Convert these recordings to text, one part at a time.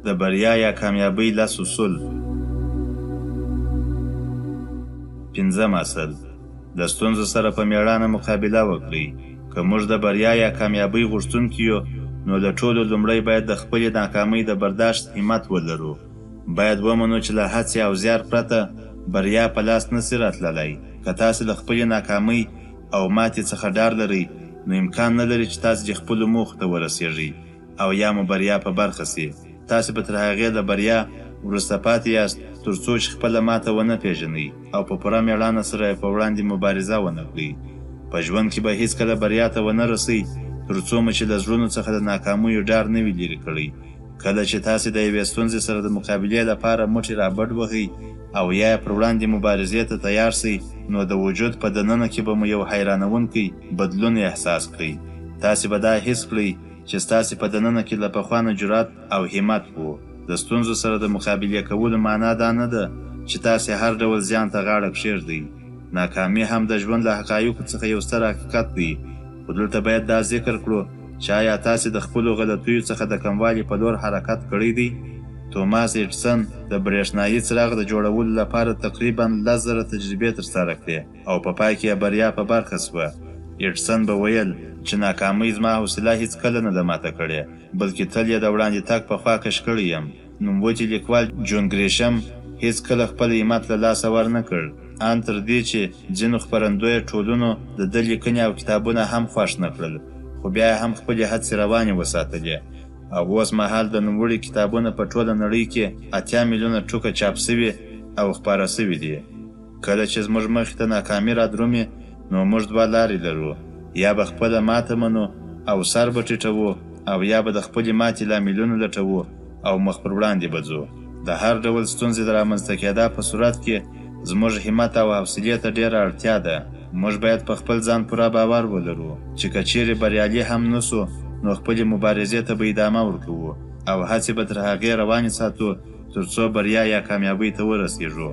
د بریا یا کامیابۍ 10 اصول. 5م اصل: د ستونزو سره په مېړانه مقابله وکړئ. که موږ د بریا یا کامیابۍ غوښتونکي یو، نو د ټولو لومړی باید د خپلې ناکامۍ د برداشت همت ولرو. باید ومنو چې له هڅې او زیار پرته بریا په لاس نشي راتللی. که تاسې له خپلې ناکامۍ او ماتې څخه ډار لرئ، نو امکان نه لري چې تاسې د خپلو موخو ته ورسیږئ او یا مو بریا په برخه سي. تاسې به تر هغې د بریا وروسته پاتې یاست تر څو چې خپله ماته ونه پېژنئ او په پوره مېړانه سره یې په وړاندې مبارزه ونه کړئ. په ژوند کې به هیڅکله بریا ته ونه رسئ تر څو مو چې له زړونو څخه د ناکامیو ډار نه وي لرې کړی. کله چې تاسې د یوې ستونزې سره د مقابلې لپاره موټې رابډ وهئ او یا پر وړاندې مبارزې ته تیار سئ، نو د وجود په دننه کې به مو یو حیرانونکی بدلون احساس کړئ. تاسې به دا حس کړئ چې ستاسې په دننه کې له پخوا نه جرأت او همت و. د ستونزو سره د مقابلې کولو معنا دا نه ده چې تاسې هر ډول زیان ته غاړه کښېږدئ. ناکامي هم د ژوند له حقایقو څخه یو ستر حقیقت دی. خو دلته باید دا ذکر کړو چې آیا تاسې د خپلو غلطیو څخه د کموالي په لور حرکت کړی دی؟ توماس ایډسن د برېښنایي څراغ د جوړولو لپاره تقریباً 10,000 تجربې ترسره کړې او په پای کې یې بریا په برخه سوه. ایډسن به ویل چې ناکامۍ زما حوصله هیڅکله نه ده ماته کړې، بلکې تل یې د وړاندې تګ په خوا کش کړی یم. نوموتی لیکوال جون ګریشم هیڅکله خپل همت له لاسه ورنه کړ، ان تر دې چې ځینو خپرندویه ټولنو د ده لیکنې او کتابونه هم خوښ نه کړل، خو بیا یې هم خپلې هڅې روانې وساتلې او اوس مهال د نوموړي کتابونه په ټوله نړۍ کې 8 میلیونه ټوکه چاپ سوي او خپاره سوي دي. کله چې زموږ مخې ته ناکامي رادرومي، نو موږ 2 لارې لرو: یا به خپله ماته منو او سر به ټیټوو، او یا به د خپلې ماتې لاملونه لټوو او مخ پر وړاندې به ځو. د هر ډول ستونزې د رامنځته کېدا په صورت کې زموږ همت او حوصلې ته ډېره اړتیا ده. موږ باید په خپل ځان پوره باور ولرو چې که چیرې بریالي هم نسو، نو خپلې مبارزې ته به ادامه ورکوو او هڅې به تر هغې روانې ساتو تر څو بریا یا کامیابۍ ته ورسیږو.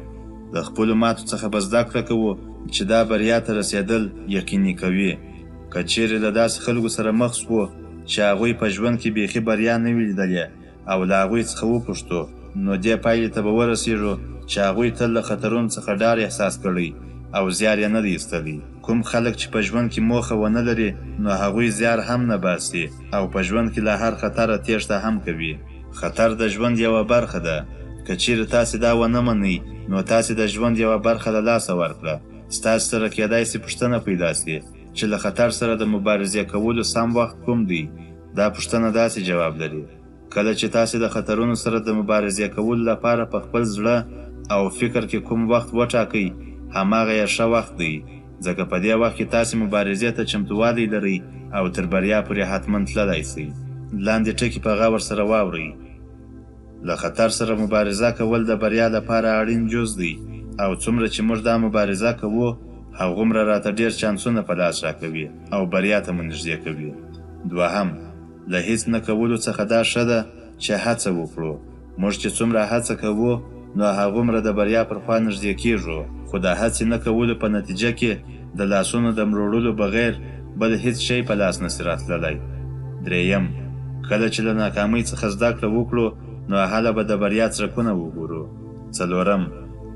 د خپلو ماتو څخه به زده کړه کوو چې دا بریا ته رسېدل یقیني کوي. که چیرې له داسې خلکو سره مخ سوو چې هغوی په ژوند کې بیخي بریا نه وي لیدلې او له هغوی څخه وپوښتو، نو دې پایلې ته به ورسیږو چې هغوی تل له خطرونو څخه ډار احساس کړی او زیار یې نه دی ایستلی. کوم خلک چې په ژوند کې موخه ونه لري، نو هغوی زیار هم نه باسي او په ژوند کې له هر خطره تېښته هم کوي. خطر د ژوند یوه برخه ده. که چیرې تاسې دا ونه منئ، نو تاسې د ژوند یوه برخه له لاسه ورکړه. ستاسې سره کېدای سي پوښتنه پیدا سي چې له خطر سره د مبارزې کولو سم وخت کوم دی؟ دا پوښتنه داسې جواب لري: کله چې تاسې د خطرونو سره د مبارزې کولو لپاره په خپل زړه او فکر کې کوم وخت وټاکئ، هماغه یې ښه وخت دی، ځکه په دې وخت کې تاسې مبارزې ته چمتووالی لرئ او تر بریا پورې حتما تللی سئ. لاندې ټکي په غور سره واورئ. له خطر سره مبارزه کول د بریا لپاره اړین جز دی، او څومره چې موږ دا مبارزه کوو، هغومره راته ډېر چانسونه په لاس راکوي او بریا ته مو نږدې کوي. 2. له هیڅ نه کولو څخه دا ښه ده چې هڅه وکړو. موږ چې څومره هڅه کوو، نو هغومره د بریا پر خوا نږدې کېږو، خو د هڅې نه کولو په نتیجه کې د لاسونو د مروړلو بغیر بل هیڅ شی په لاس نشي راتللی. 3. کله چې له ناکامۍ څخه زده کړه وکړو، نو هله به د بریا څرکونه وګورو. 4.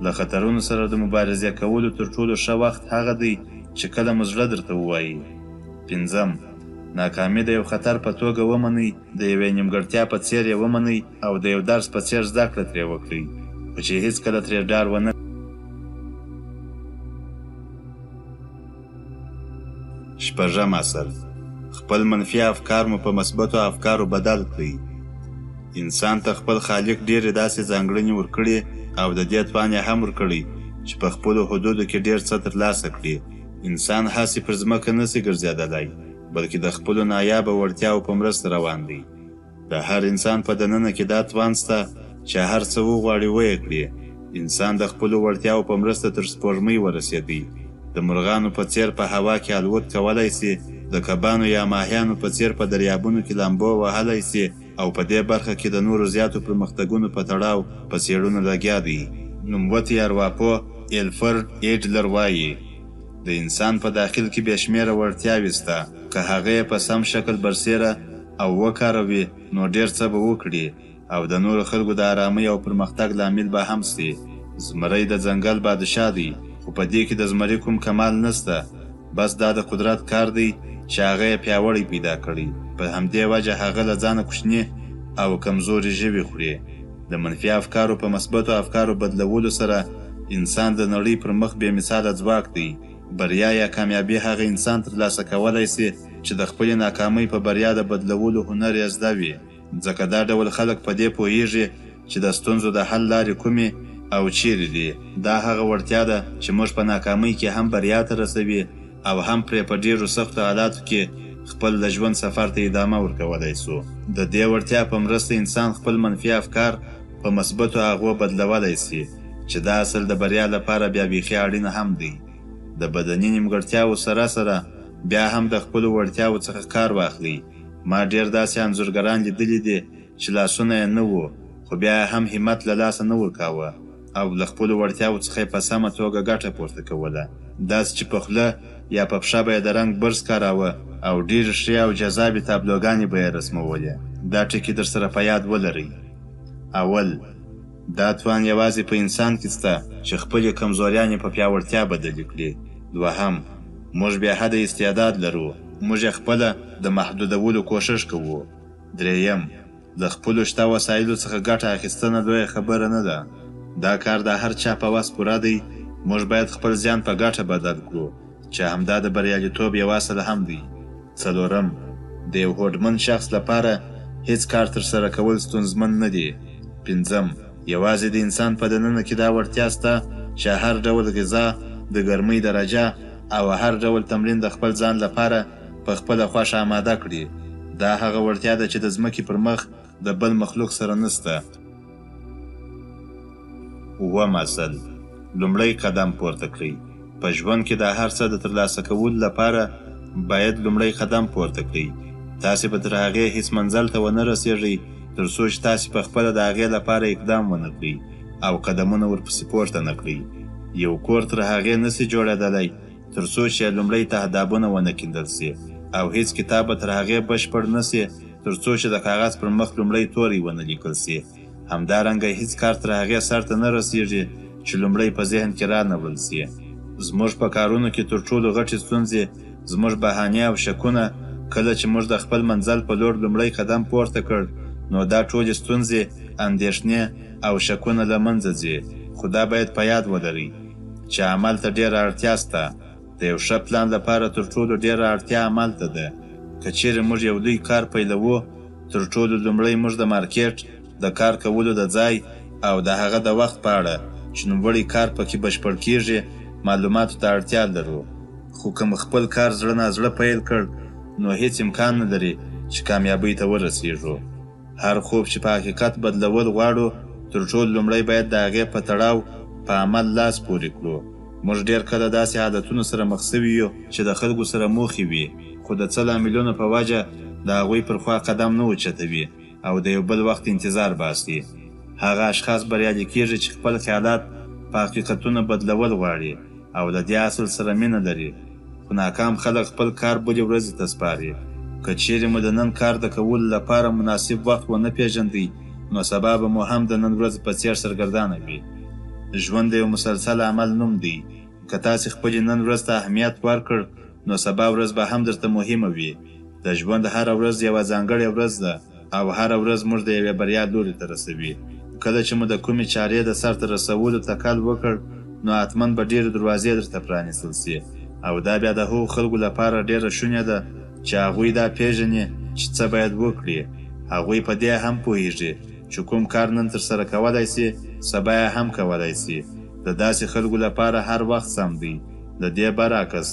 له خطرونو سره د مبارزې کولو تر ټولو ښه وخت هغه دی چې کله مو زړه درته ووایي. 5. ناکامي د یو خطر په توګه ومنئ، د یوې نیمګړتیا په څېر یې ومنئ او د یو درس په څېر زده کړه ترې وکړئ، خو چې هیڅکله ترې ډار ونه. 6م اصل: خپل منفي افکار مو په مثبتو افکارو بدل کړئ. انسان ته خپل خالق ډېرې داسې ځانګړنې ورکړي او د دې توان یې هم ورکړی چې په خپلو حدودو کې ډېر څه ترلاسه کړي. انسان هسې پر ځمکه نسي ګرځېدلی، بلکې د خپلو نایابه وړتیاو په مرسته روان دی. د هر انسان په دننه کې دا توان شته چې هر څه وغواړي ویې کړي. انسان د خپلو وړتیاو په مرسته تر سپوږمۍ ورسېدی. د مرغانو په څېر په هوا کې الوت کولی سي، د کبانو یا ماهیانو په څېر په دریابونو کې لامبو وهلی سي، او په دې برخه کې د نورو زیاتو پرمختګونو په تړاو په څېړنو لګیا دی. نوموتی ارواپوه ایلفرډ ایډلر وایي: د انسان په داخل کې بې شمېره وړتیاوې شته، که هغه یې په سم شکل برسېره او وکاروي، نو ډېر څه به وکړي او د نورو خلکو د آرامۍ او پرمختګ لامل به هم سي. زمری د ځنګل بادشاه دی، خو په دې کې د زمري کوم کمال نسته، بس دا د قدرت کار دی چې هغه یې پیاوړی پیدا کړی. په همدې وجه هغه له ځانه کوچني او کمزوري ژوي خوري. د منفي افکارو په مثبتو افکارو بدلولو سره انسان د نړۍ پر مخ بې مثاله ځواک دی. بریا یا کامیابي هغه انسان ترلاسه کولی سي چې د خپلې ناکامۍ په بریا د بدلولو هنر یې زده وي، ځکه دا ډول خلک په دې پوهیږي چې د ستونزو د حل لارې کومې او چیرې دي. دا هغه وړتیا ده چې موږ په ناکامۍ کې هم بریا ته رسوي او هم پرې په ډېرو سختو حالاتو کې خپل د ژوند سفر ته ادامه ورکولی سو. د دې وړتیا په مرسته انسان خپل منفي افکار په مثبتو هغو بدلولی سي، چې دا اصل د بریا لپاره بیا بیخي اړینه هم دی. د بدني نیمګړتیاوو سره سره بیا هم د خپلو وړتیاوو څخه کار واخلي. ما ډېر داسې انځورګران لیدلي دي چې لاسونه یې نه وو، خو بیا هم همت له لاسه نه ورکاوه او له خپلو وړتیاوو څخه یې په سمه توګه ګټه پورته کوله. داسې چې په خوله یا په پښه به یې د رنګ برس کاراوه او ډېرې ښې او جذابې تابلوګانې به یې رسمولې. دا ټکي در سره په یاد ولرئ. اول، دا توان یوازې په انسان کې شته چې خپلې کمزوریانې په پیاوړتیا بدلې کړي. دوهم، موږ بې حده استعداد لرو، موږ یې خپله د محدودولو کوښښ کوو. دریم، د خپلو شته وسایلو څخه ګټه اخیستنه لویه خبره نه ده. دا کار د هر چا په وس پوره دی. موږ باید خپل زیان په ګټه بدل کړو، چې همدا د بریالیتوب یو اصل هم دی. څلورم، د یو هوډمن شخص لپاره هیڅ کار ترسره کول ستونزمن نه دي. پنځم، یوازې د انسان په دننه کې دا وړتیا شته چې هر ډول غذا، د ګرمۍ درجه او هر ډول تمرین د خپل ځان لپاره په خپله خوښه آماده کړي. دا هغه وړتیا ده چې د ځمکې پر مخ د بل مخلوق سره نشته. اووم اصل، لومړی قدم پورته کړئ. په ژوند کې د هر څه د ترلاسه کولو لپاره باید لومړی قدم پورته کړئ. تاسې به تر هغې هیڅ منزل ته ونه رسېږئ تر څو چې تاسې په خپله د هغې لپاره اقدام ونه کړئ او قدمونه ورپسې پورته نه کړئ. یو کور تر هغې نسي جوړېدلی تر څو چې لومړی تهدابونه ونه کیندل سي، او هیڅ کتاب به تر هغې بشپړ نسي تر څو چې د کاغذ پر مخ لومړی توری ونه لیکل سي. همدارنګه هیڅ کار تر هغې سر ته نه رسېږي چې لومړی په ذهن کې رانول سي. زموږ په کارونو کې تر ټولو غټې ستونزې زموږ بهانې او شکونه. کله چې موږ د خپل منزل په لور لومړی قدم پورته کړ، نو دا ټولې ستونزې، اندېښنې او شکونه له منځه ځي. خو دا باید په یاد ولرئ چې عمل ته ډېره اړتیا شته. د یو ښه پلان لپاره تر ټولو ډېره اړتیا عمل ته ده. که چیرې موږ یو لوی کار پیلوو، تر ټولو لومړی موږ د مارکیټ، د کار کولو د ځای او د هغه د وخت په اړه چې نوموړی کار پکې بشپړ کیږي معلوماتو ته اړتیا لرو. خو که مو خپل کار زړه نازړه پیل کړ، نو هیڅ امکان نه لري چې کامیابۍ ته ورسېږو. هر خوب چې په حقیقت بدلول غواړو، تر ټولو لومړی باید د هغې په تړاو په عمل لاس پورې کړو. موږ ډېر کله داسې عادتونو سره مخ سوي یو چې د خلکو سره موخې وي، خو د څه لاملونو په وجه د هغوی پر خوا قدم نه اوچتوي او د یو بل وخت انتظار باسي. هغه اشخاص بریالي کېږي چې خپل خیالات په حقیقتونه بدلول غواړي او له دې اصل سره مینه لري. خو ناکام خلک خپل کار بلې ورځې ته سپاري. که چیرې مو د نن کار د کولو لپاره مناسب وخت ونه پېژندئ، نو سبا به مو هم د نن ورځې په څېر سرګردانه وي. ژوند د یو مسلسل عمل نوم دی. که تاسې خپلې نن ورځ ته اهمیت ورکړ، نو سبا ورځ به هم درته مهمه وي. د ژوند هره ورځ یوه ځانګړې ورځ ده او هره ورځ موږ د یوې بریا لوري ته رسوي. کله چې مو د کومې چارې د سرته رسولو تکل وکړ، نو حتما به ډېرې دروازې درته پرانیستل سي، او دا بیا د هغو خلکو لپاره ډېره شونې ده چې هغوی دا پېژني چې څه باید وکړي. هغوی په دې هم پوهېږي چې کوم کار نن ترسره کولی سي، سبا یې هم کولی سي. د داسې خلکو لپاره هر وخت سم دی. د دې برعکس،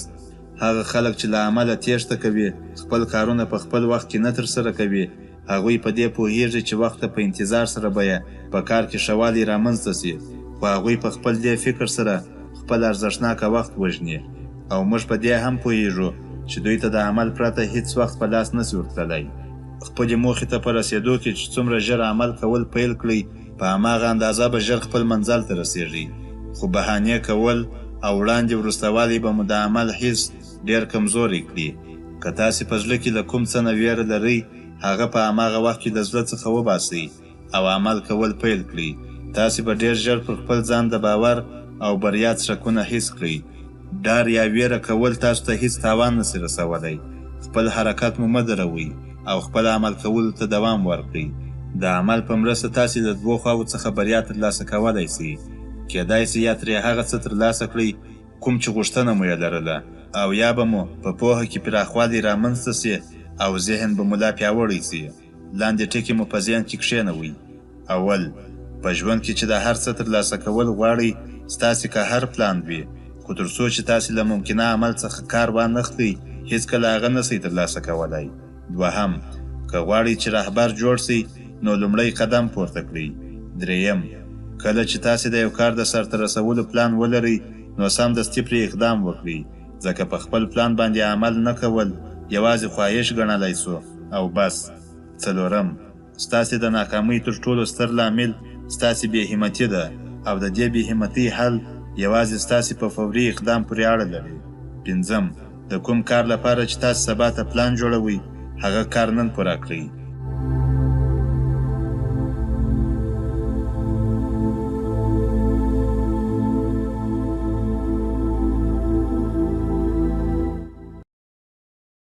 هغه خلک چې له عمله تېښته کوي، خپل کارونه په خپل وخت کې نه ترسره کوي، هغوی په دې پوهېږي چې وخت ته په انتظار سره به یې په کار کې ښه والی رامنځته سي، خو هغوی په خپل دې فکر سره خپل ارزښتناکه وخت وژني. او موږ په دې هم پوهېږو چې دوی ته د عمل پرته هیڅ وخت په لاس نسي ورتللی. خپلې موخې ته په رسېدو کې چې څومره ژر عمل کول پیل کړئ، په هماغه اندازه به ژر خپل منزل ته رسېږئ. خو بهانې کول او وړاندې وروستوالی به مو د عمل حس ډېر کمزوری کړي. که تاسې په زړه کې له کوم څه نه ویره لرئ، هغه په هماغه وخت کې د زړه څخه وباسئ. او عمل کول پیل کړئ. تاسې به ډېر ژر پر خپل ځان د باور او بریا څرکونه حس کړئ. ډار یا ویره کول تاسو ته هیڅ تاوان نشي رسولی. خپل حرکت مو مه دروئ او خپل عمل کولو ته دوام ورکړئ. د عمل په مرسته تاسې له دوو خواوو څخه بریا ترلاسه کولی سئ. کیدای سي یا ترې هغه څه ترلاسه کړئ کوم چې غوښتنه مو یې لرله، او یا به مو په پوهه کې پراخوالی رامنځته سي او ذهن به مو لا پیاوړی سي. لاندې ټکي مو په ذهن کې کښېنوئ. اول، په ژوند کې چې د هر څه ترلاسه کول غواړئ، ستاسې که هر پلان وي، خو تر څو چې تاسې له ممکنه عمل څخه کار وانخلئ، هیڅکله هغه نسئ ترلاسه کولی. دوهم، که غواړئ چې رهبر جوړ سئ، نو لومړی قدم پورته کړئ. دریم، کله چې تاسې د یو کار د سرته رسولو پلان ولرئ، نو سمدستي پرې اقدام وکړئ، ځکه په خپل پلان باندې عمل نه کول یوازې خواهش ګڼلی سو او بس. څلورم، ستاسې د ناکامۍ تر ټولو ستر لامل ستاسې بې همتي ده، او د دې بې همتۍ حل یوازې ستاسې په فوري اقدام پورې اړه لري. پنځم، د کوم کار لپاره چې تاسې سبا ته پلان جوړوئ، هغه کار نن پوره کړئ.